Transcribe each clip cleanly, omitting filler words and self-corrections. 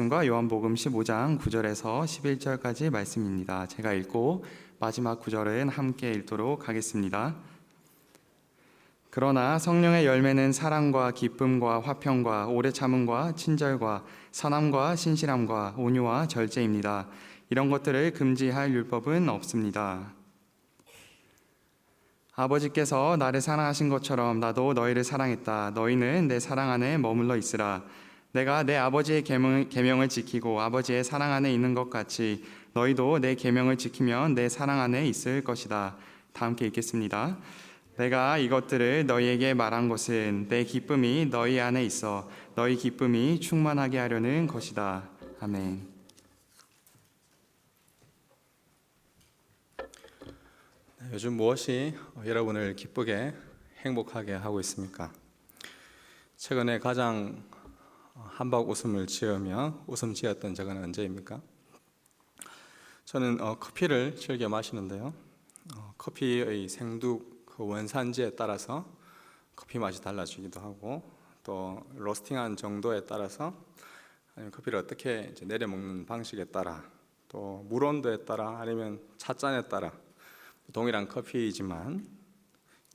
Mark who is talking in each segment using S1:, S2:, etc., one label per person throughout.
S1: 말씀과 요한복음 15장 9절에서 11절까지 말씀입니다. 제가 읽고 마지막 9절은 함께 읽도록 하겠습니다. 그러나 성령의 열매는 사랑과 기쁨과 화평과 오래 참음과 친절과 선함과 신실함과 온유와 절제입니다. 이런 것들을 금지할 율법은 없습니다. 아버지께서 나를 사랑하신 것처럼 나도 너희를 사랑했다. 너희는 내 사랑 안에 머물러 있으라. 내가 내 아버지의 계명을 지키고 아버지의 사랑 안에 있는 것 같이 너희도 내 계명을 지키면 내 사랑 안에 있을 것이다. 다 함께 읽겠습니다. 내가 이것들을 너희에게 말한 것은 내 기쁨이 너희 안에 있어 너희 기쁨이 충만하게 하려는 것이다. 아멘.
S2: 요즘 무엇이 여러분을 기쁘게 행복하게 하고 있습니까? 최근에 가장 한박 웃음을 지으며 웃음 지었던 적은 언제입니까? 저는 커피를 즐겨 마시는데요. 커피의 생두 그 원산지에 따라서 커피 맛이 달라지기도 하고 또 로스팅한 정도에 따라서 아니면 커피를 어떻게 내려 먹는 방식에 따라 또 물 온도에 따라 아니면 찻잔에 따라 동일한 커피이지만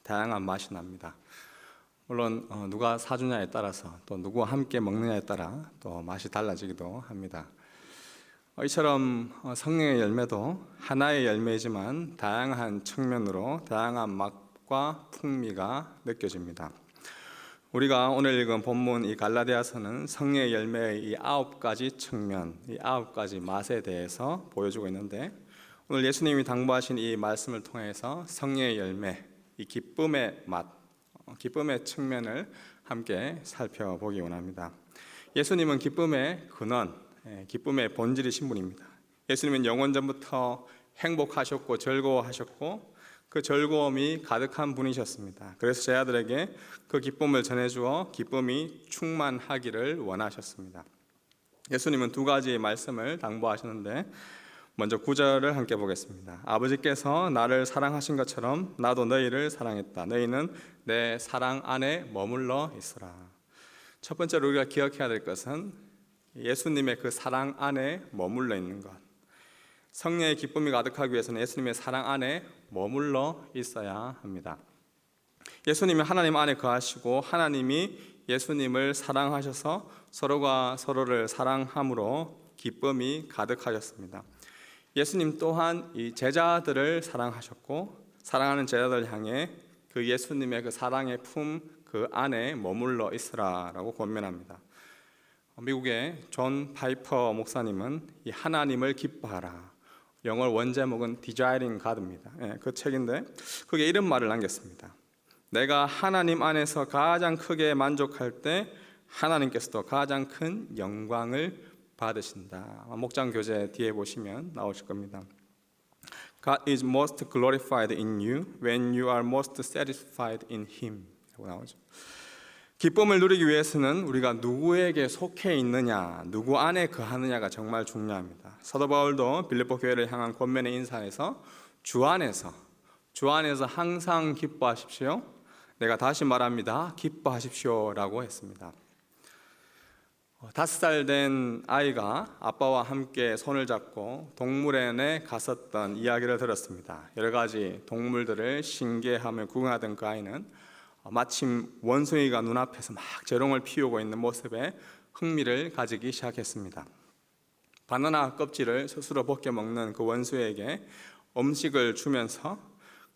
S2: 다양한 맛이 납니다. 물론 누가 사주냐에 따라서 또 누구와 함께 먹느냐에 따라 또 맛이 달라지기도 합니다. 이처럼 성령의 열매도 하나의 열매이지만 다양한 측면으로 다양한 맛과 풍미가 느껴집니다. 우리가 오늘 읽은 본문 이 갈라디아서는 성령의 열매의 이 9가지 측면, 이 9가지 맛에 대해서 보여주고 있는데 오늘 예수님이 당부하신 이 말씀을 통해서 성령의 열매, 이 기쁨의 맛, 기쁨의 측면을 함께 살펴보기 원합니다. 예수님은 기쁨의 근원, 기쁨의 본질이신 분입니다. 예수님은 영원전부터 행복하셨고 즐거워하셨고 그 즐거움이 가득한 분이셨습니다. 그래서 제 아들에게 그 기쁨을 전해주어 기쁨이 충만하기를 원하셨습니다. 예수님은 두 가지의 말씀을 당부하셨는데 먼저 9절을 함께 보겠습니다. 아버지께서 나를 사랑하신 것처럼 나도 너희를 사랑했다. 너희는 내 사랑 안에 머물러 있으라. 첫 번째로 우리가 기억해야 될 것은 예수님의 그 사랑 안에 머물러 있는 것. 성령의 기쁨이 가득하기 위해서는 예수님의 사랑 안에 머물러 있어야 합니다. 예수님이 하나님 안에 거하시고 하나님이 예수님을 사랑하셔서 서로가 서로를 사랑함으로 기쁨이 가득하셨습니다. 예수님 또한 이 제자들을 사랑하셨고 사랑하는 제자들 향해 그 예수님의 그 사랑의 품 그 안에 머물러 있으라라고 권면합니다. 미국의 존 파이퍼 목사님은 이 하나님을 기뻐하라, 영어 원제목은 Desiring God입니다. 그 책인데 거기에 이런 말을 남겼습니다. 내가 하나님 안에서 가장 크게 만족할 때 하나님께서도 가장 큰 영광을 받으신다. 목장 교재 뒤에 보시면 나오실 겁니다. God is most glorified in you when you are most satisfied in Him. 라고 나오죠. 기쁨을 누리기 위해서는 우리가 누구에게 속해 있느냐, 누구 안에 거하느냐가 정말 중요합니다. 사도 바울도 빌립보 교회를 향한 권면의 인사에서 주 안에서 항상 기뻐하십시오. 내가 다시 말합니다. 기뻐하십시오라고 했습니다. 5살 된 아이가 아빠와 함께 손을 잡고 동물원에 갔었던 이야기를 들었습니다. 여러 가지 동물들을 신기해하며 구경하던 그 아이는 마침 원숭이가 눈앞에서 막 재롱을 피우고 있는 모습에 흥미를 가지기 시작했습니다. 바나나 껍질을 스스로 벗겨 먹는 그 원숭이에게 음식을 주면서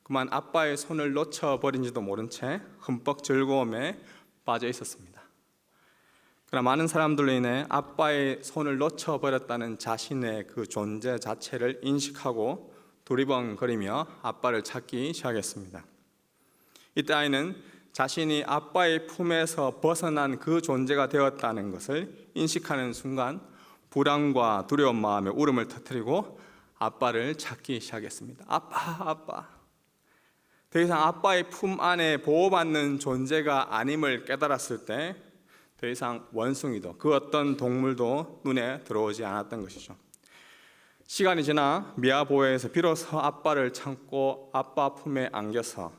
S2: 그만 아빠의 손을 놓쳐버린지도 모른 채 흠뻑 즐거움에 빠져 있었습니다. 그러나 많은 사람들로 인해 아빠의 손을 놓쳐버렸다는 자신의 그 존재 자체를 인식하고 두리번거리며 아빠를 찾기 시작했습니다. 이때 아이는 자신이 아빠의 품에서 벗어난 그 존재가 되었다는 것을 인식하는 순간 불안과 두려운 마음에 울음을 터뜨리고 아빠를 찾기 시작했습니다. 아빠. 더 이상 아빠의 품 안에 보호받는 존재가 아님을 깨달았을 때 더 이상 원숭이도 그 어떤 동물도 눈에 들어오지 않았던 것이죠. 시간이 지나 미아보에서 비로소 아빠를 찾고 아빠 품에 안겨서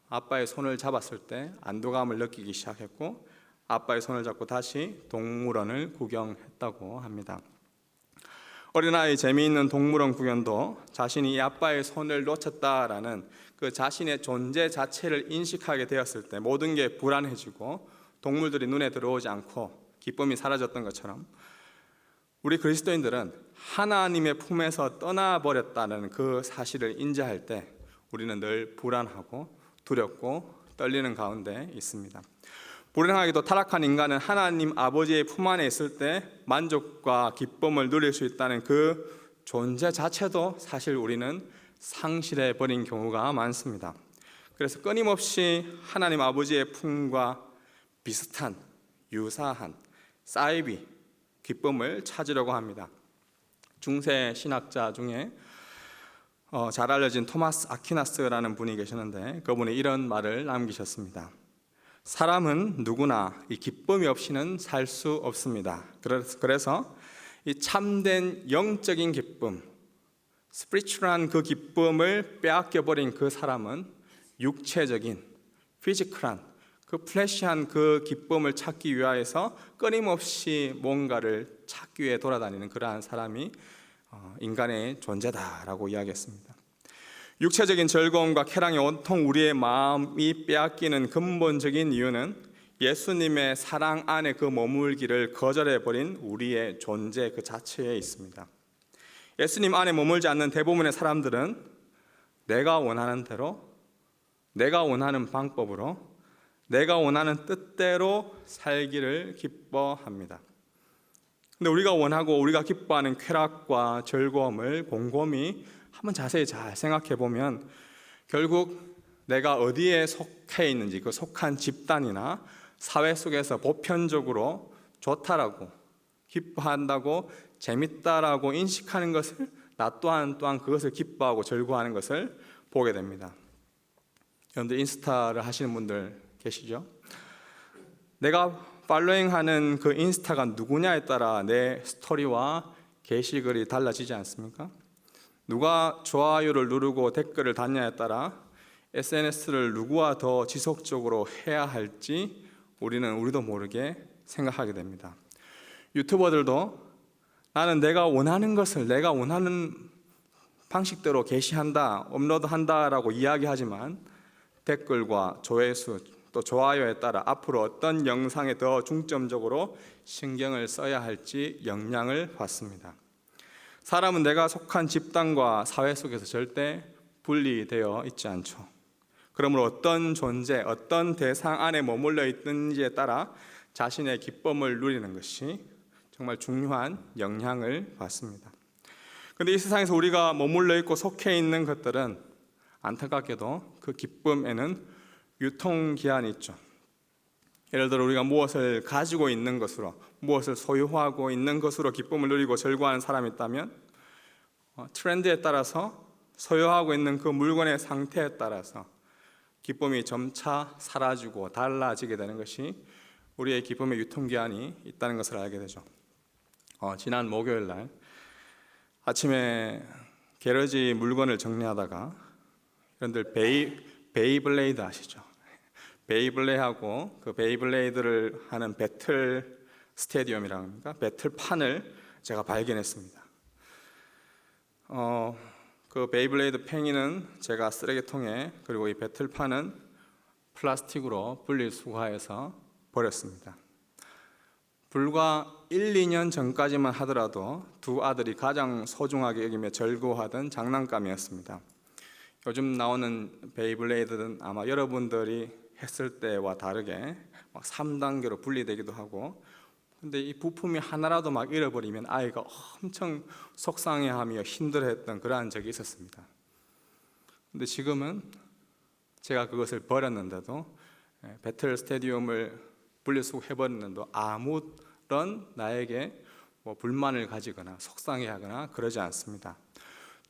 S2: 아빠의 손을 잡았을 때 안도감을 느끼기 시작했고 아빠의 손을 잡고 다시 동물원을 구경했다고 합니다. 어린아이 재미있는 동물원 구경도 자신이 이 아빠의 손을 놓쳤다라는 그 자신의 존재 자체를 인식하게 되었을 때 모든 게 불안해지고 동물들이 눈에 들어오지 않고 기쁨이 사라졌던 것처럼 우리 그리스도인들은 하나님의 품에서 떠나버렸다는 그 사실을 인지할 때 우리는 늘 불안하고 두렵고 떨리는 가운데 있습니다. 불행하게도 타락한 인간은 하나님 아버지의 품 안에 있을 때 만족과 기쁨을 누릴 수 있다는 그 존재 자체도 사실 우리는 상실해 버린 경우가 많습니다. 그래서 끊임없이 하나님 아버지의 품과 비슷한 유사한 사이비 기쁨을 찾으려고 합니다. 중세 신학자 중에 잘 알려진 토마스 아퀴나스라는 분이 계시는데 그분이 이런 말을 남기셨습니다. 사람은 누구나 이 기쁨이 없이는 살 수 없습니다. 그래서 이 참된 영적인 기쁨, 스피리추얼한 그 기쁨을 빼앗겨 버린 그 사람은 육체적인, 피지컬한, 그 플래시한 그 기쁨을 찾기 위하여서 끊임없이 뭔가를 찾기 위해 돌아다니는 그러한 사람이 인간의 존재다라고 이야기했습니다. 육체적인 즐거움과 쾌락이 온통 우리의 마음이 빼앗기는 근본적인 이유는 예수님의 사랑 안에 그 머물기를 거절해버린 우리의 존재 그 자체에 있습니다. 예수님 안에 머물지 않는 대부분의 사람들은 내가 원하는 대로, 내가 원하는 방법으로, 내가 원하는 뜻대로 살기를 기뻐합니다. 근데 우리가 원하고 우리가 기뻐하는 쾌락과 즐거움을 곰곰이 한번 자세히 잘 생각해 보면 결국 내가 어디에 속해 있는지 그 속한 집단이나 사회 속에서 보편적으로 좋다라고 기뻐한다고 재밌다라고 인식하는 것을 나 또한 그것을 기뻐하고 즐거워하는 것을 보게 됩니다. 여러분들 인스타를 하시는 분들 계시죠? 내가 팔로잉하는 그 인스타가 누구냐에 따라 내 스토리와 게시글이 달라지지 않습니까? 누가 좋아요를 누르고 댓글을 달냐에 따라 SNS를 누구와 더 지속적으로 해야 할지 우리도 모르게 생각하게 됩니다. 유튜버들도 나는 내가 원하는 것을 내가 원하는 방식대로 게시한다, 업로드한다라고 이야기하지만 댓글과 조회수 또 좋아요에 따라 앞으로 어떤 영상에 더 중점적으로 신경을 써야 할지 영향을 받습니다. 사람은 내가 속한 집단과 사회 속에서 절대 분리되어 있지 않죠. 그러므로 어떤 존재, 어떤 대상 안에 머물러 있는지에 따라 자신의 기쁨을 누리는 것이 정말 중요한 영향을 받습니다. 그런데 이 세상에서 우리가 머물러 있고 속해 있는 것들은 안타깝게도 그 기쁨에는 유통기한이 있죠. 예를 들어 우리가 무엇을 가지고 있는 것으로, 무엇을 소유하고 있는 것으로 기쁨을 누리고 즐거워하는 사람이 있다면 트렌드에 따라서 소유하고 있는 그 물건의 상태에 따라서 기쁨이 점차 사라지고 달라지게 되는 것이 우리의 기쁨의 유통기한이 있다는 것을 알게 되죠. 지난 목요일 날 아침에 게러지 물건을 정리하다가 여러분들 베이블레이드 아시죠? 베이블레이드하고 그 베이블레이드를 하는 배틀 스테디움이라고 합니까? 배틀판을 제가 발견했습니다. 그 베이블레이드 팽이는 제가 쓰레기통에, 그리고 이 배틀판은 플라스틱으로 분리수거해서 버렸습니다. 불과 1, 2년 전까지만 하더라도 두 아들이 가장 소중하게 여기며 즐거워하던 장난감이었습니다. 요즘 나오는 베이블레이드는 아마 여러분들이 했을 때와 다르게 막 3단계로 분리되기도 하고, 근데 이 부품이 하나라도 막 잃어버리면 아이가 엄청 속상해하며 힘들어했던 그러한 적이 있었습니다. 근데 지금은 제가 그것을 버렸는데도 배틀 스테디움을 분리수거해버렸는데도 아무런 나에게 불만을 가지거나 속상해하거나 그러지 않습니다.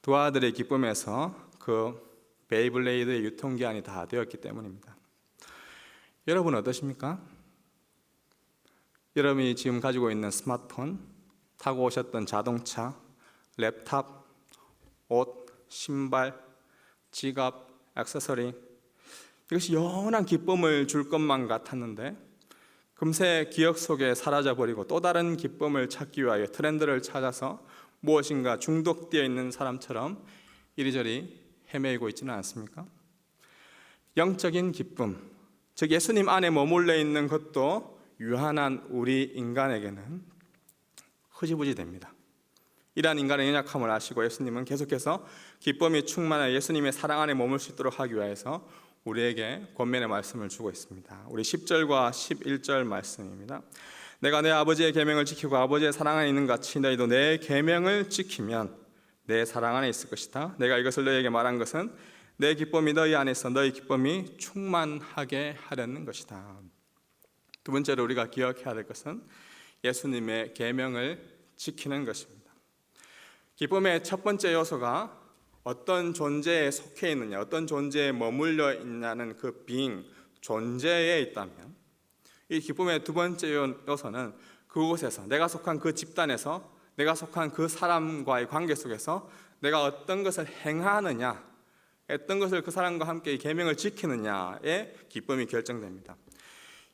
S2: 두 아들의 기쁨에서 그 베이블레이드의 유통기한이 다 되었기 때문입니다. 여러분 어떠십니까? 여러분이 지금 가지고 있는 스마트폰, 타고 오셨던 자동차, 랩탑, 옷, 신발, 지갑, 액세서리, 이것이 영원한 기쁨을 줄 것만 같았는데 금세 기억 속에 사라져버리고 또 다른 기쁨을 찾기 위하여 트렌드를 찾아서 무엇인가 중독되어 있는 사람처럼 이리저리 헤매이고 있지는 않습니까? 영적인 기쁨, 즉 예수님 안에 머물러 있는 것도 유한한 우리 인간에게는 흐지부지 됩니다. 이러한 인간의 연약함을 아시고 예수님은 계속해서 기쁨이 충만한 예수님의 사랑 안에 머물 수 있도록 하기 위해서 우리에게 권면의 말씀을 주고 있습니다. 우리 10절과 11절 말씀입니다. 내가 내 아버지의 계명을 지키고 아버지의 사랑 안에 있는 같이 너희도 내 계명을 지키면 내 사랑 안에 있을 것이다. 내가 이것을 너희에게 말한 것은 내 기쁨이 너희 안에 있어 너희 기쁨이 충만하게 하려는 것이다. 두 번째로 우리가 기억해야 될 것은 예수님의 계명을 지키는 것입니다. 기쁨의 첫 번째 요소가 어떤 존재에 속해 있느냐, 어떤 존재에 머물러 있냐는 그 being, 존재에 있다면, 이 기쁨의 두 번째 요소는 그곳에서, 내가 속한 그 집단에서, 내가 속한 그 사람과의 관계 속에서 내가 어떤 것을 행하느냐, 어떤 것을 그 사람과 함께 이 계명을 지키느냐의 기쁨이 결정됩니다.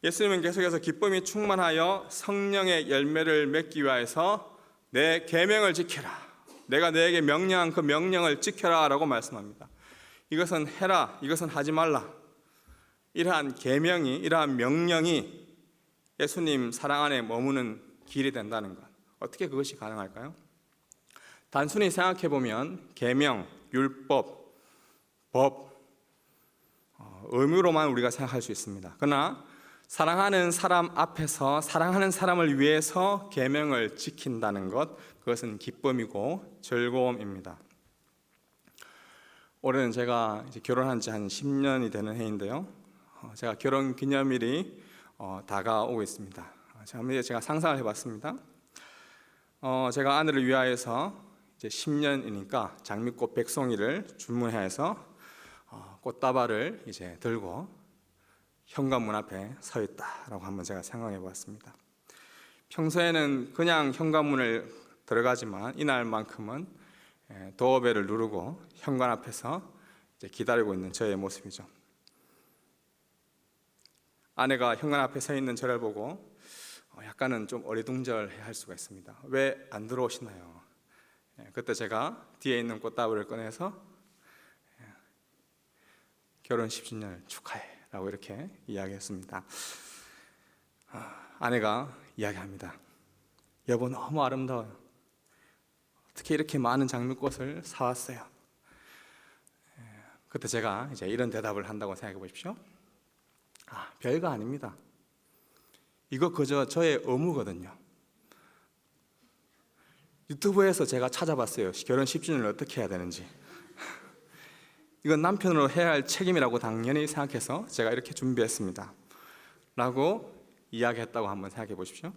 S2: 예수님은 계속해서 기쁨이 충만하여 성령의 열매를 맺기 위해서 내 계명을 지켜라, 내가 너에게 명령한 그 명령을 지켜라 라고 말씀합니다. 이것은 해라, 이것은 하지 말라. 이러한 계명이, 이러한 명령이 예수님 사랑 안에 머무는 길이 된다는 것, 어떻게 그것이 가능할까요? 단순히 생각해 보면 계명, 율법, 법, 의무로만 우리가 생각할 수 있습니다. 그러나 사랑하는 사람 앞에서 사랑하는 사람을 위해서 계명을 지킨다는 것, 그것은 기쁨이고 즐거움입니다. 올해는 제가 이제 결혼한 지 한 10년이 되는 해인데요. 제가 결혼 기념일이 다가오고 있습니다. 제가 상상을 해봤습니다. 제가 아내를 위하여서 이제 10년이니까 장미꽃 100송이를 주문해서 꽃다발을 이제 들고 현관문 앞에 서 있다라고 한번 제가 생각해 보았습니다. 평소에는 그냥 현관문을 들어가지만 이날만큼은 도어벨을 누르고 현관 앞에서 이제 기다리고 있는 저의 모습이죠. 아내가 현관 앞에 서 있는 저를 보고 약간은 좀 어리둥절해 할 수가 있습니다. 왜 안 들어오시나요? 그때 제가 뒤에 있는 꽃다발을 꺼내서 결혼 10주년을 축하해 라고 이렇게 이야기했습니다. 아내가 이야기합니다. 여보, 너무 아름다워요. 어떻게 이렇게 많은 장미꽃을 사왔어요? 그때 제가 이제 이런 대답을 한다고 생각해 보십시오. 별거 아닙니다. 이거 그저 저의 의무거든요. 유튜브에서 제가 찾아봤어요. 결혼 10주년을 어떻게 해야 되는지. 이건 남편으로 해야 할 책임이라고 당연히 생각해서 제가 이렇게 준비했습니다 라고 이야기했다고 한번 생각해 보십시오.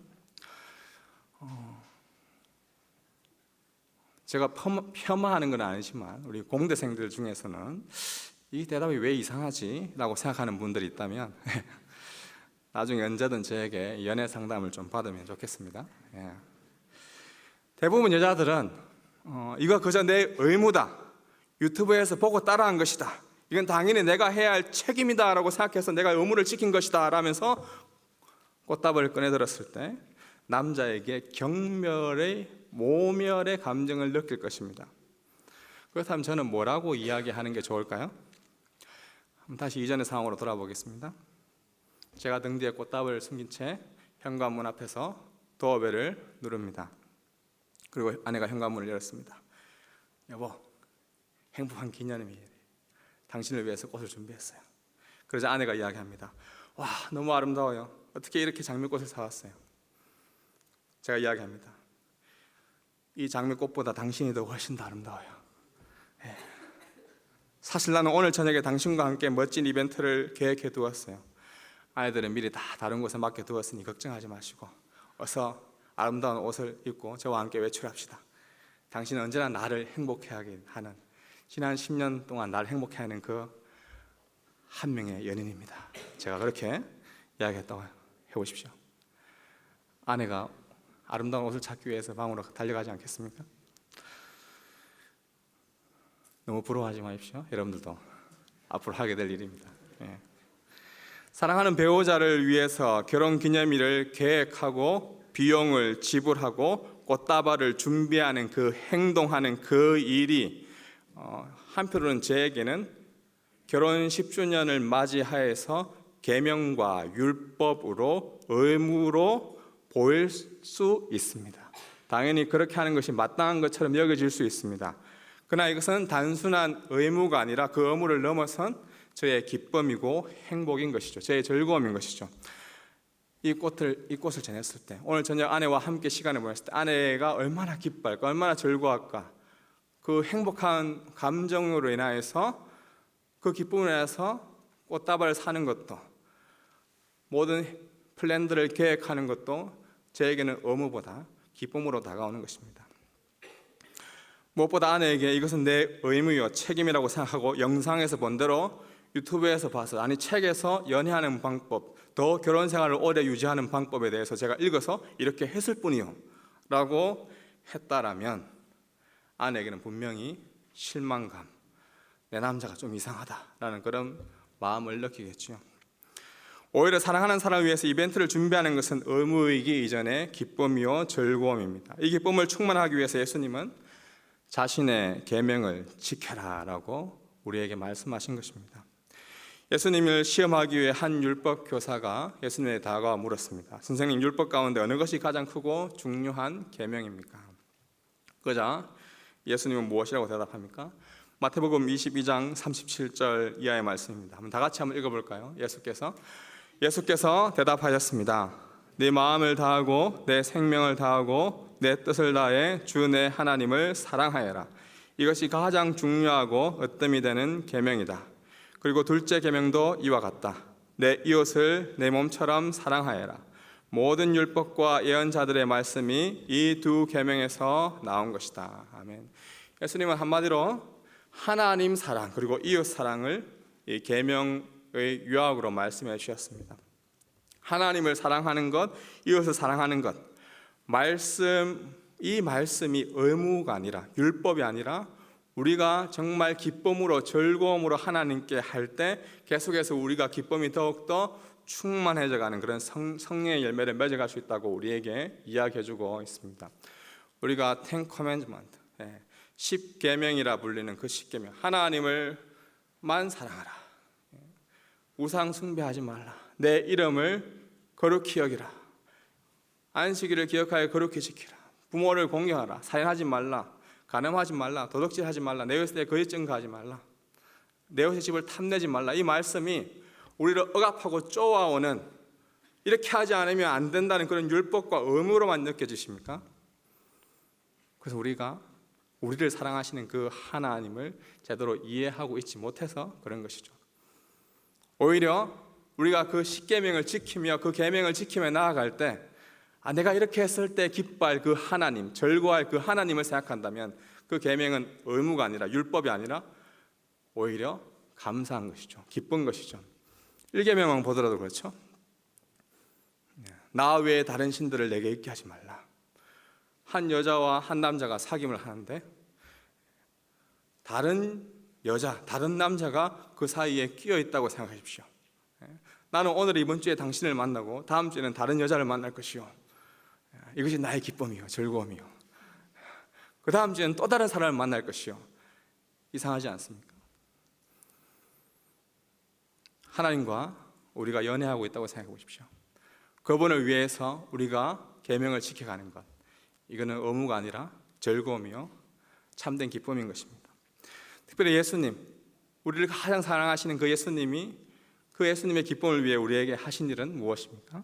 S2: 제가 폄하하는 건 아니지만 우리 공대생들 중에서는 이 대답이 왜 이상하지? 라고 생각하는 분들이 있다면 나중에 언제든 저에게 연애 상담을 좀 받으면 좋겠습니다. 대부분 여자들은 이거 그저 내 의무다, 유튜브에서 보고 따라한 것이다, 이건 당연히 내가 해야 할 책임이다 라고 생각해서 내가 의무를 지킨 것이다 라면서 꽃다발을 꺼내들었을 때 남자에게 경멸의 모멸의 감정을 느낄 것입니다. 그렇다면 저는 뭐라고 이야기하는 게 좋을까요? 다시 이전의 상황으로 돌아보겠습니다. 제가 등 뒤에 꽃다발을 숨긴 채 현관문 앞에서 도어벨을 누릅니다. 그리고 아내가 현관문을 열었습니다. 여보, 행복한 기념일이에요. 당신을 위해서 꽃을 준비했어요. 그러자 아내가 이야기합니다. 와, 너무 아름다워요. 어떻게 이렇게 장미꽃을 사왔어요? 제가 이야기합니다. 이 장미꽃보다 당신이 더 훨씬 더 아름다워요. 사실 나는 오늘 저녁에 당신과 함께 멋진 이벤트를 계획해 두었어요. 아이들은 미리 다 다른 곳에 맡겨 두었으니 걱정하지 마시고 어서 아름다운 옷을 입고 저와 함께 외출합시다. 당신은 언제나 나를 행복해하게 하는, 지난 10년 동안 나를 행복해하는 그 한 명의 연인입니다. 제가 그렇게 이야기했다고 해보십시오. 아내가 아름다운 옷을 찾기 위해서 방으로 달려가지 않겠습니까? 너무 부러워하지 마십시오. 여러분들도 앞으로 하게 될 일입니다. 사랑하는 배우자를 위해서 결혼기념일을 계획하고 비용을 지불하고 꽃다발을 준비하는 그 행동하는 그 일이 한편으로는 저에게는 결혼 10주년을 맞이하여서 계명과 율법으로 의무로 보일 수 있습니다. 당연히 그렇게 하는 것이 마땅한 것처럼 여겨질 수 있습니다. 그러나 이것은 단순한 의무가 아니라 그 의무를 넘어선 저의 기쁨이고 행복인 것이죠. 저의 즐거움인 것이죠. 이 꽃을 전했을 때, 오늘 저녁 아내와 함께 시간을 보냈을 때 아내가 얼마나 기뻐할까, 얼마나 즐거워할까. 그 행복한 감정으로 인하여서, 그 기쁨으로 인해서 꽃다발을 사는 것도, 모든 플랜들을 계획하는 것도 저에게는 의무보다 기쁨으로 다가오는 것입니다. 무엇보다 아내에게 이것은 내 의무요 책임이라고 생각하고 영상에서 본 대로 유튜브에서 봐서, 아니 책에서 연애하는 방법, 더 결혼 생활을 오래 유지하는 방법에 대해서 제가 읽어서 이렇게 했을 뿐이요 라고 했다라면 아내에게는 분명히 실망감, 내 남자가 좀 이상하다라는 그런 마음을 느끼겠죠. 오히려 사랑하는 사람을 위해서 이벤트를 준비하는 것은 의무이기 이전에 기쁨이요 즐거움입니다. 이 기쁨을 충만하기 위해서 예수님은 자신의 계명을 지켜라라고 우리에게 말씀하신 것입니다. 예수님을 시험하기 위해 한 율법 교사가 예수님에 다가와 물었습니다. 선생님, 율법 가운데 어느 것이 가장 크고 중요한 계명입니까? 그러자 예수님은 무엇이라고 대답합니까? 마태복음 22장 37절 이하의 말씀입니다. 한번 다 같이 한번 읽어볼까요? 예수께서 대답하셨습니다. 네 마음을 다하고 내 생명을 다하고 내 뜻을 다해 주 내 하나님을 사랑하여라. 이것이 가장 중요하고 으뜸이 되는 계명이다. 그리고 둘째 계명도 이와 같다. 내 이웃을 내 몸처럼 사랑하여라. 모든 율법과 예언자들의 말씀이 이 두 계명에서 나온 것이다. 아멘. 예수님은 한마디로 하나님 사랑 그리고 이웃 사랑을 이 계명의 요약으로 말씀해 주셨습니다. 하나님을 사랑하는 것, 이웃을 사랑하는 것, 이 말씀이 의무가 아니라, 율법이 아니라 우리가 정말 기쁨으로 즐거움으로 하나님께 할 때 계속해서 우리가 기쁨이 더욱더 충만해져 가는 그런 성령의 열매를 맺어갈 수 있다고 우리에게 이야기해주고 있습니다. 우리가 10 commandment, 10계명이라 불리는 그 10계명, 하나님을만 사랑하라, 우상 숭배하지 말라, 내 이름을 거룩히 여기라, 안식일을 기억하여 거룩히 지키라, 부모를 공경하라, 살인하지 말라, 간음하지 말라, 도둑질하지 말라, 내 이웃에 거짓 증거하지 말라, 내 이웃의 집을 탐내지 말라. 이 말씀이 우리를 억압하고 쪼아오는, 이렇게 하지 않으면 안 된다는 그런 율법과 의무로만 느껴지십니까? 그래서 우리가 우리를 사랑하시는 그 하나님을 제대로 이해하고 있지 못해서 그런 것이죠. 오히려 우리가 그 10계명을 지키며 그 계명을 지키며 나아갈 때 내가 이렇게 했을 때 기뻐할 그 하나님, 즐거워할 그 하나님을 생각한다면 그 계명은 의무가 아니라, 율법이 아니라 오히려 감사한 것이죠. 기쁜 것이죠. 1계명만 보더라도 그렇죠. 나 외에 다른 신들을 내게 있게 하지 말라. 한 여자와 한 남자가 사귐을 하는데 다른 여자, 다른 남자가 그 사이에 끼어 있다고 생각하십시오. 나는 오늘 이번 주에 당신을 만나고 다음 주에는 다른 여자를 만날 것이요, 이것이 나의 기쁨이요 즐거움이요, 그 다음 주에는 또 다른 사람을 만날 것이요. 이상하지 않습니까? 하나님과 우리가 연애하고 있다고 생각해 보십시오. 그분을 위해서 우리가 계명을 지켜가는 것, 이거는 의무가 아니라 즐거움이요 참된 기쁨인 것입니다. 특별히 예수님, 우리를 가장 사랑하시는 그 예수님이, 그 예수님의 기쁨을 위해 우리에게 하신 일은 무엇입니까?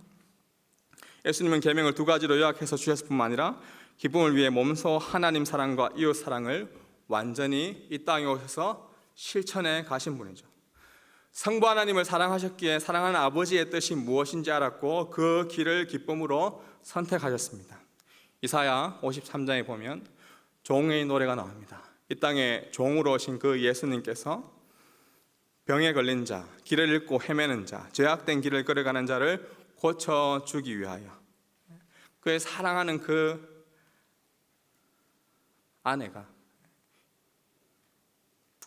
S2: 예수님은 계명을 두 가지로 요약해서 주셨을 뿐만 아니라 기쁨을 위해 몸소 하나님 사랑과 이웃 사랑을 완전히 이 땅에 오셔서 실천해 가신 분이죠. 성부 하나님을 사랑하셨기에 사랑하는 아버지의 뜻이 무엇인지 알았고 그 길을 기쁨으로 선택하셨습니다. 이사야 53장에 보면 종의 노래가 나옵니다. 이 땅에 종으로 오신 그 예수님께서 병에 걸린 자, 길을 잃고 헤매는 자, 죄악된 길을 걸어가는 자를 고쳐주기 위하여 그의 사랑하는 그 아내가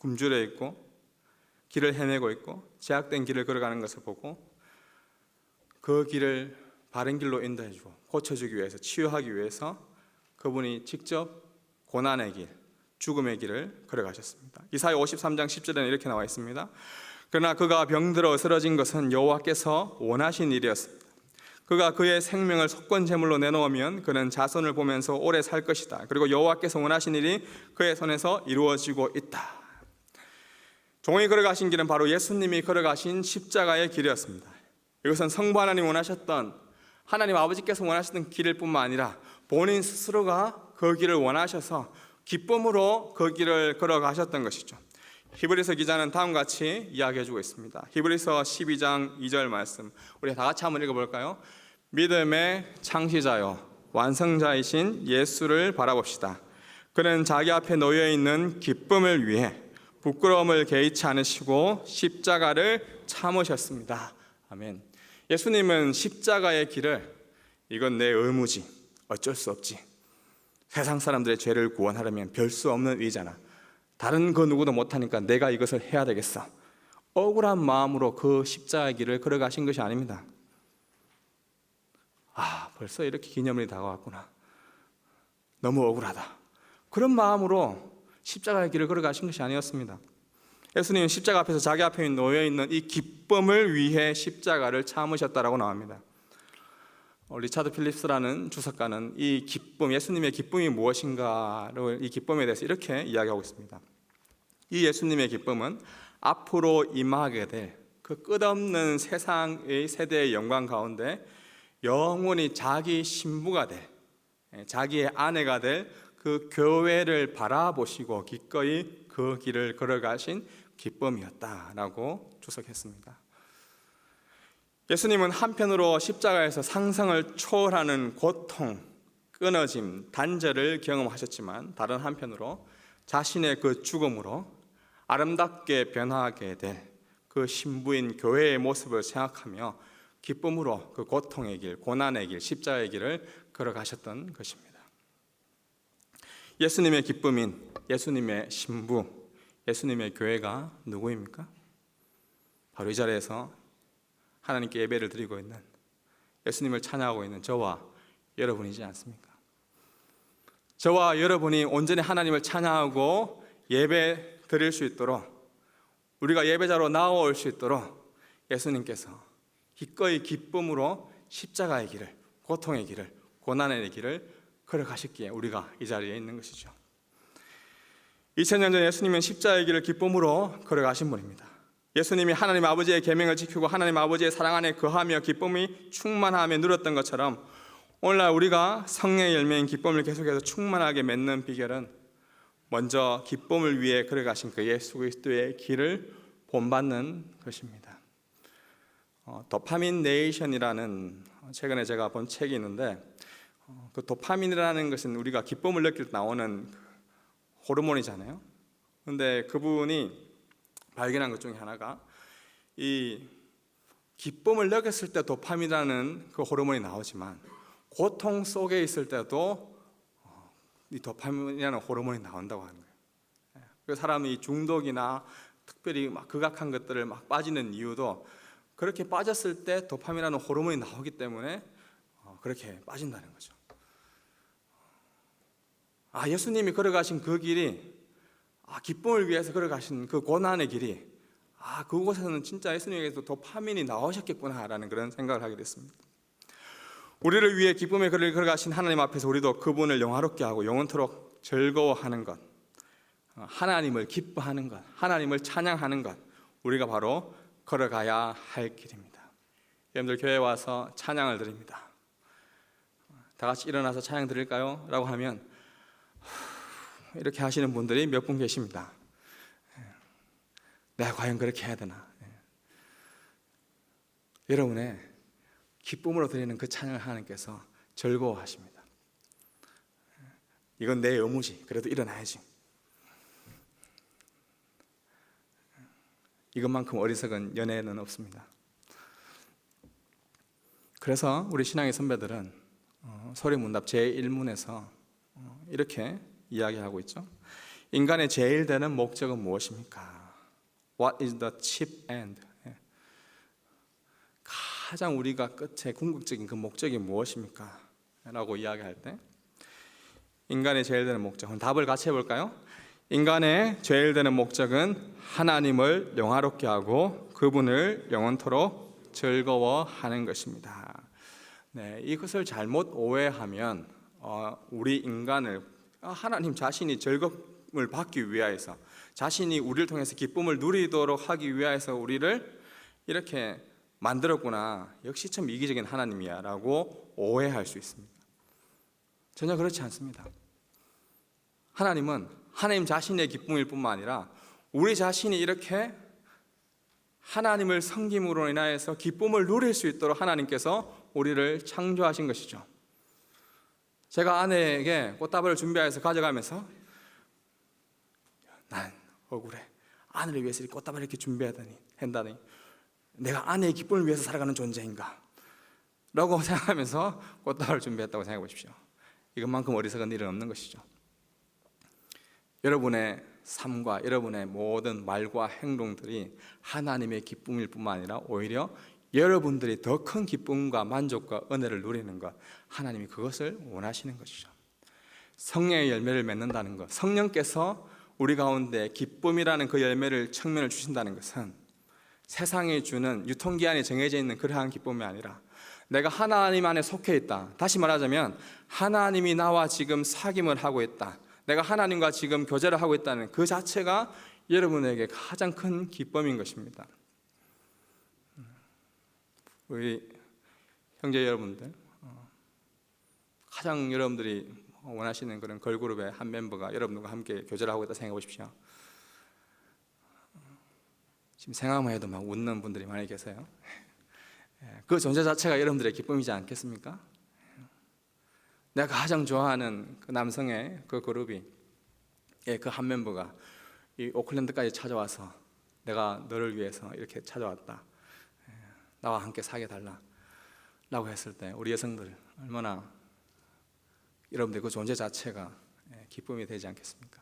S2: 굶주려 있고 길을 헤매고 있고 죄악된 길을 걸어가는 것을 보고 그 길을 바른 길로 인도해 주고 고쳐주기 위해서, 치유하기 위해서 그분이 직접 고난의 길, 죽음의 길을 걸어가셨습니다. 이사야 53장 10절에는 이렇게 나와 있습니다. 그러나 그가 병들어 쓰러진 것은 여호와께서 원하신 일이었습니다. 그가 그의 생명을 속건 제물로 내놓으면 그는 자손을 보면서 오래 살 것이다. 그리고 여호와께서 원하신 일이 그의 손에서 이루어지고 있다. 종이 걸어가신 길은 바로 예수님이 걸어가신 십자가의 길이었습니다. 이것은 성부 하나님 원하셨던, 하나님 아버지께서 원하셨던 길일 뿐만 아니라 본인 스스로가 그 길을 원하셔서 기쁨으로 그 길을 걸어가셨던 것이죠. 히브리서 기자는 다음과 같이 이야기해주고 있습니다. 히브리서 12장 2절 말씀, 우리 다 같이 한번 읽어볼까요? 믿음의 창시자요 완성자이신 예수를 바라봅시다. 그는 자기 앞에 놓여있는 기쁨을 위해 부끄러움을 개의치 않으시고 십자가를 참으셨습니다. 아멘. 예수님은 십자가의 길을, 이건 내 의무지, 어쩔 수 없지, 세상 사람들의 죄를 구원하려면 별 수 없는 의잖아, 다른 그 누구도 못하니까 내가 이것을 해야 되겠어, 억울한 마음으로 그 십자가의 길을 걸어가신 것이 아닙니다. 벌써 이렇게 기념일이 다가왔구나, 너무 억울하다, 그런 마음으로 십자가의 길을 걸어가신 것이 아니었습니다. 예수님은 십자가 앞에서 자기 앞에 놓여있는 이 기쁨을 위해 십자가를 참으셨다라고 나옵니다. 리차드 필립스라는 주석가는 이 기쁨, 예수님의 기쁨이 무엇인가를, 이 기쁨에 대해서 이렇게 이야기하고 있습니다. 이 예수님의 기쁨은 앞으로 임하게 될 그 끝없는 세상의 세대의 영광 가운데 영원히 자기 신부가 될, 자기의 아내가 될 그 교회를 바라보시고 기꺼이 그 길을 걸어가신 기쁨이었다라고 주석했습니다. 예수님은 한편으로 십자가에서 상상을 초월하는 고통, 끊어짐, 단절을 경험하셨지만 다른 한편으로 자신의 그 죽음으로 아름답게 변화하게 될 그 신부인 교회의 모습을 생각하며 기쁨으로 그 고통의 길, 고난의 길, 십자가의 길을 걸어가셨던 것입니다. 예수님의 기쁨인 예수님의 신부, 예수님의 교회가 누구입니까? 바로 이 자리에서 하나님께 예배를 드리고 있는, 예수님을 찬양하고 있는 저와 여러분이지 않습니까? 저와 여러분이 온전히 하나님을 찬양하고 예배 드릴 수 있도록, 우리가 예배자로 나아올 수 있도록 예수님께서 기꺼이 기쁨으로 십자가의 길을, 고통의 길을, 고난의 길을 걸어가셨기에 우리가 이 자리에 있는 것이죠. 2000년 전 예수님은 십자가의 길을 기쁨으로 걸어가신 분입니다. 예수님이 하나님 아버지의 계명을 지키고 하나님 아버지의 사랑 안에 거하며 기쁨이 충만하며 누렸던 것처럼 오늘날 우리가 성령의 열매인 기쁨을 계속해서 충만하게 맺는 비결은 먼저 기쁨을 위해 걸어가신 그 예수 그리스도의 길을 본받는 것입니다. 도파민 네이션이라는 최근에 제가 본 책이 있는데, 그 도파민이라는 것은 우리가 기쁨을 느낄 때 나오는 호르몬이잖아요. 그런데 그분이 발견한 것 중에 하나가, 이 기쁨을 느꼈을 때 도파민이라는 그 호르몬이 나오지만 고통 속에 있을 때도 이 도파민이라는 호르몬이 나온다고 하는 거예요. 그 사람이 중독이나 특별히 막 극악한 것들을 막 빠지는 이유도 그렇게 빠졌을 때 도파민이라는 호르몬이 나오기 때문에 그렇게 빠진다는 거죠. 예수님이 걸어가신 그 길이, 기쁨을 위해서 걸어가신 그 고난의 길이, 그곳에서는 진짜 예수님에게서 도파민이 나오셨겠구나라는 그런 생각을 하게 됐습니다. 우리를 위해 기쁨의 길을 걸어가신 하나님 앞에서 우리도 그분을 영화롭게 하고 영원토록 즐거워하는 것, 하나님을 기뻐하는 것, 하나님을 찬양하는 것, 우리가 바로 걸어가야 할 길입니다. 여러분들 교회에 와서 찬양을 드립니다. 다 같이 일어나서 찬양 드릴까요? 라고 하면 이렇게 하시는 분들이 몇 분 계십니다. 내가 과연 그렇게 해야 되나? 여러분의 기쁨으로 드리는 그 찬양을 하나님께서 즐거워하십니다. 이건 내 의무지, 그래도 일어나야지. 이것만큼 어리석은 연애는 없습니다. 그래서 우리 신앙의 선배들은 소리문답 제1문에서 이렇게 이야기하고 있죠. 인간의 제일 되는 목적은 무엇입니까? What is the chief end? 가장 우리가 끝에 궁극적인 그 목적이 무엇입니까? 라고 이야기할 때 인간의 제일 되는 목적, 답을 같이 해볼까요? 인간의 제일 되는 목적은 하나님을 영화롭게 하고 그분을 영원토록 즐거워하는 것입니다. 네, 이것을 잘못 오해하면 우리 인간을 하나님 자신이 즐거움을 받기 위하여서, 자신이 우리를 통해서 기쁨을 누리도록 하기 위하여서 우리를 이렇게 만들었구나, 역시 참 이기적인 하나님이야 라고 오해할 수 있습니다. 전혀 그렇지 않습니다. 하나님은 하나님 자신의 기쁨일 뿐만 아니라 우리 자신이 이렇게 하나님을 섬김으로 인하여서 기쁨을 누릴 수 있도록 하나님께서 우리를 창조하신 것이죠. 제가 아내에게 꽃다발을 준비해서 가져가면서 난 억울해, 아내를 위해서 꽃다발을 이렇게 한다니 내가 아내의 기쁨을 위해서 살아가는 존재인가 라고 생각하면서 꽃다발을 준비했다고 생각해 보십시오. 이것만큼 어리석은 일은 없는 것이죠. 여러분의 삶과 여러분의 모든 말과 행동들이 하나님의 기쁨일 뿐만 아니라 오히려 여러분들이 더 큰 기쁨과 만족과 은혜를 누리는 것, 하나님이 그것을 원하시는 것이죠. 성령의 열매를 맺는다는 것, 성령께서 우리 가운데 기쁨이라는 그 열매를 청면을 주신다는 것은 세상이 주는 유통기한이 정해져 있는 그러한 기쁨이 아니라 내가 하나님 안에 속해 있다, 다시 말하자면 하나님이 나와 지금 사귐을 하고 있다, 내가 하나님과 지금 교제를 하고 있다는 그 자체가 여러분에게 가장 큰 기쁨인 것입니다. 우리 형제 여러분들, 가장 여러분들이 원하시는 그런 걸그룹의 한 멤버가 여러분과 함께 교제를 하고 있다 생각해 보십시오. 지금 생각만 해도 막 웃는 분들이 많이 계세요. 그 존재 자체가 여러분들의 기쁨이지 않겠습니까? 내가 가장 좋아하는 그 남성의 그 그룹이, 그 한 멤버가 이 오클랜드까지 찾아와서 내가 너를 위해서 이렇게 찾아왔다, 나와 함께 사귀어 달라 라고 했을 때 우리 여성들 얼마나 여러분들 그 존재 자체가 기쁨이 되지 않겠습니까?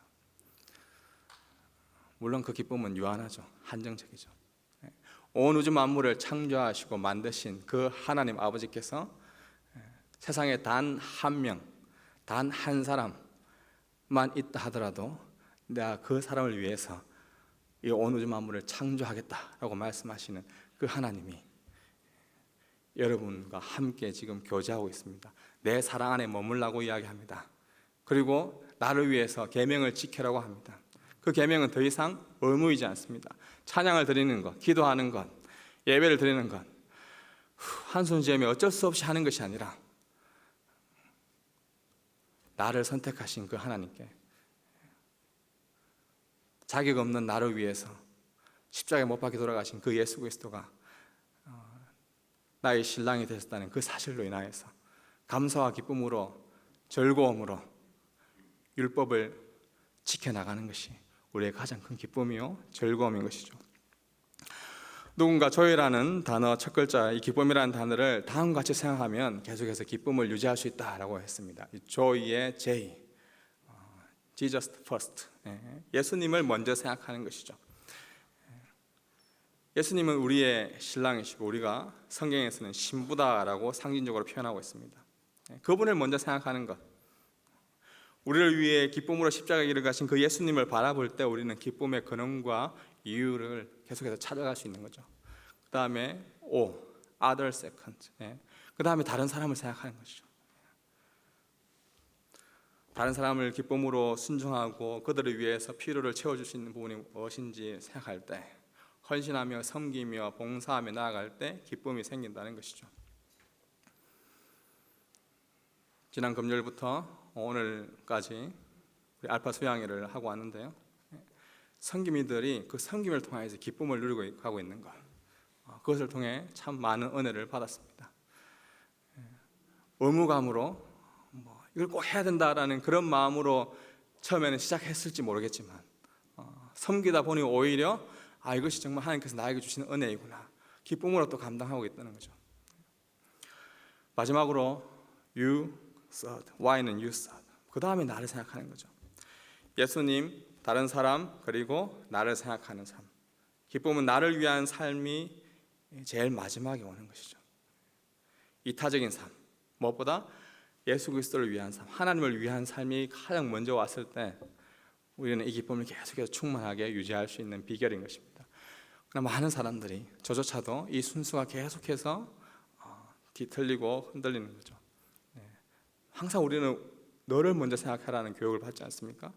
S2: 물론 그 기쁨은 유한하죠. 한정적이죠. 온 우주 만물을 창조하시고 만드신 그 하나님 아버지께서 세상에 단 한 명, 단 한 사람만 있다 하더라도 내가 그 사람을 위해서 이 온 우주 만물을 창조하겠다라고 말씀하시는 그 하나님이 여러분과 함께 지금 교제하고 있습니다. 내 사랑 안에 머물라고 이야기합니다. 그리고 나를 위해서 계명을 지키라고 합니다. 그 계명은 더 이상 의무이지 않습니다. 찬양을 드리는 것, 기도하는 것, 예배를 드리는 것, 한숨 지으며 어쩔 수 없이 하는 것이 아니라 나를 선택하신 그 하나님께, 자격 없는 나를 위해서 십자가에 못 박혀 돌아가신 그 예수 그리스도가 나의 신랑이 되셨다는 그 사실로 인하여서 감사와 기쁨으로, 즐거움으로 율법을 지켜나가는 것이 우리의 가장 큰 기쁨이요 즐거움인 것이죠. 누군가 조이라는 단어 첫 글자, 이 기쁨이라는 단어를 다음과 같이 생각하면 계속해서 기쁨을 유지할 수 있다라고 했습니다. 조이의 J, Jesus first, 예수님을 먼저 생각하는 것이죠. 예수님은 우리의 신랑이시고 우리가 성경에서는 신부다라고 상징적으로 표현하고 있습니다. 그분을 먼저 생각하는 것, 우리를 위해 기쁨으로 십자가에 이르 가신 그 예수님을 바라볼 때 우리는 기쁨의 근원과 이유를 계속해서 찾아갈 수 있는 거죠. 그 다음에 other second, 그 다음에 다른 사람을 생각하는 것이죠. 다른 사람을 기쁨으로 순종하고 그들을 위해서 필요를 채워줄 수 있는 부분이 무엇인지 생각할 때, 헌신하며 섬기며 봉사하며 나아갈 때 기쁨이 생긴다는 것이죠. 지난 금요일부터 오늘까지 우리 알파 수양회를 하고 왔는데요, 섬김이들이 그 섬김을 통해서 기쁨을 누리고 가고 있는 것, 그것을 통해 참 많은 은혜를 받았습니다. 의무감으로 이걸 꼭 해야 된다라는 그런 마음으로 처음에는 시작했을지 모르겠지만 섬기다 보니 오히려 이것이 정말 하나님께서 나에게 주시는 은혜이구나, 기쁨으로 또 감당하고 있다는 거죠. 마지막으로 you third, Y는 you third, 그 다음에 나를 생각하는 거죠. 예수님, 다른 사람, 그리고 나를 생각하는 삶. 기쁨은 나를 위한 삶이 제일 마지막에 오는 것이죠. 이타적인 삶, 무엇보다 예수 그리스도를 위한 삶, 하나님을 위한 삶이 가장 먼저 왔을 때 우리는 이 기쁨을 계속해서 충만하게 유지할 수 있는 비결인 것입니다. 그러나 많은 사람들이, 저조차도 이 순수가 계속해서 뒤틀리고 흔들리는 거죠. 항상 우리는 너를 먼저 생각하라는 교육을 받지 않습니까?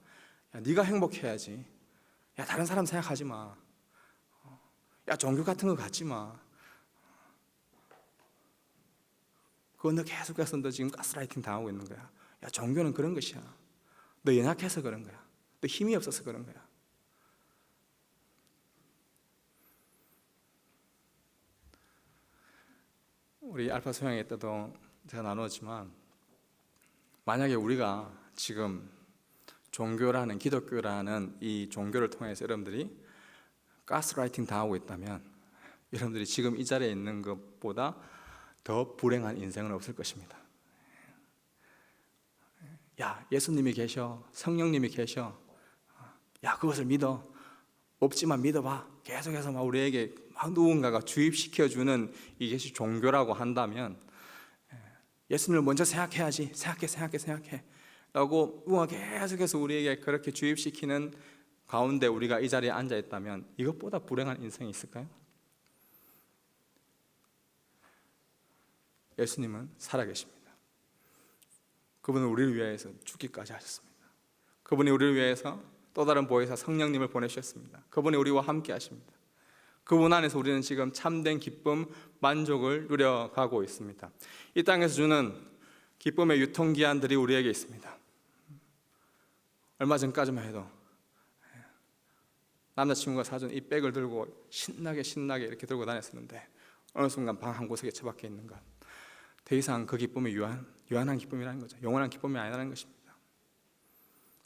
S2: 야, 네가 행복해야지. 야, 다른 사람 생각하지 마. 야, 종교 같은 거 갖지 마. 그건 너 계속해서 너 지금 가스라이팅 당하고 있는 거야. 야, 종교는 그런 것이야. 너 연약해서 그런 거야. 너 힘이 없어서 그런 거야. 우리 알파 소양회 때도 제가 나누었지만, 만약에 우리가 지금 종교라는, 기독교라는 이 종교를 통해서 여러분들이 가스라이팅 당하고 있다면 여러분들이 지금 이 자리에 있는 것보다 더 불행한 인생은 없을 것입니다. 야, 예수님이 계셔, 성령님이 계셔, 야, 그것을 믿어. 없지만 믿어봐. 계속해서 막 우리에게 막 누군가가 주입시켜주는 이것이 종교라고 한다면, 예수님을 먼저 생각해야지. 생각해 라고 누가 계속해서 우리에게 그렇게 주입시키는 가운데 우리가 이 자리에 앉아 있다면 이것보다 불행한 인생이 있을까요? 예수님은 살아계십니다. 그분은 우리를 위해서 죽기까지 하셨습니다. 그분이 우리를 위해서 또 다른 보혜사 성령님을 보내주셨습니다. 그분이 우리와 함께 하십니다. 그분 안에서 우리는 지금 참된 기쁨, 만족을 누려가고 있습니다. 이 땅에서 주는 기쁨의 유통기한들이 우리에게 있습니다. 얼마 전까지만 해도 남자친구가 사준 이 백을 들고 신나게 이렇게 들고 다녔었는데 어느 순간 방 한 구석에 처박혀 있는 것, 더 이상 그 기쁨이 유한한 기쁨이라는 거죠. 영원한 기쁨이 아니라는 것입니다.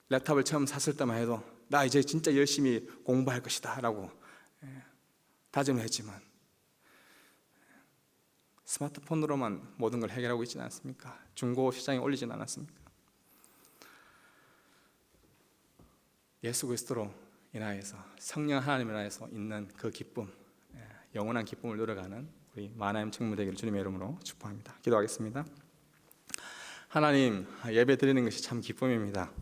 S2: 랩탑을 처음 샀을 때만 해도 나 이제 진짜 열심히 공부할 것이다 라고 다짐을 했지만 스마트폰으로만 모든 걸 해결하고 있지는 않습니까? 중고 시장에 올리지는 않았습니까? 예수 그리스도로 인하여서, 성령 하나님 인하여서 있는 그 기쁨, 영원한 기쁨을 누려가는 우리 마나임 청무되기를 주님의 이름으로 축복합니다. 기도하겠습니다. 하나님, 예배 드리는 것이 참 기쁨입니다.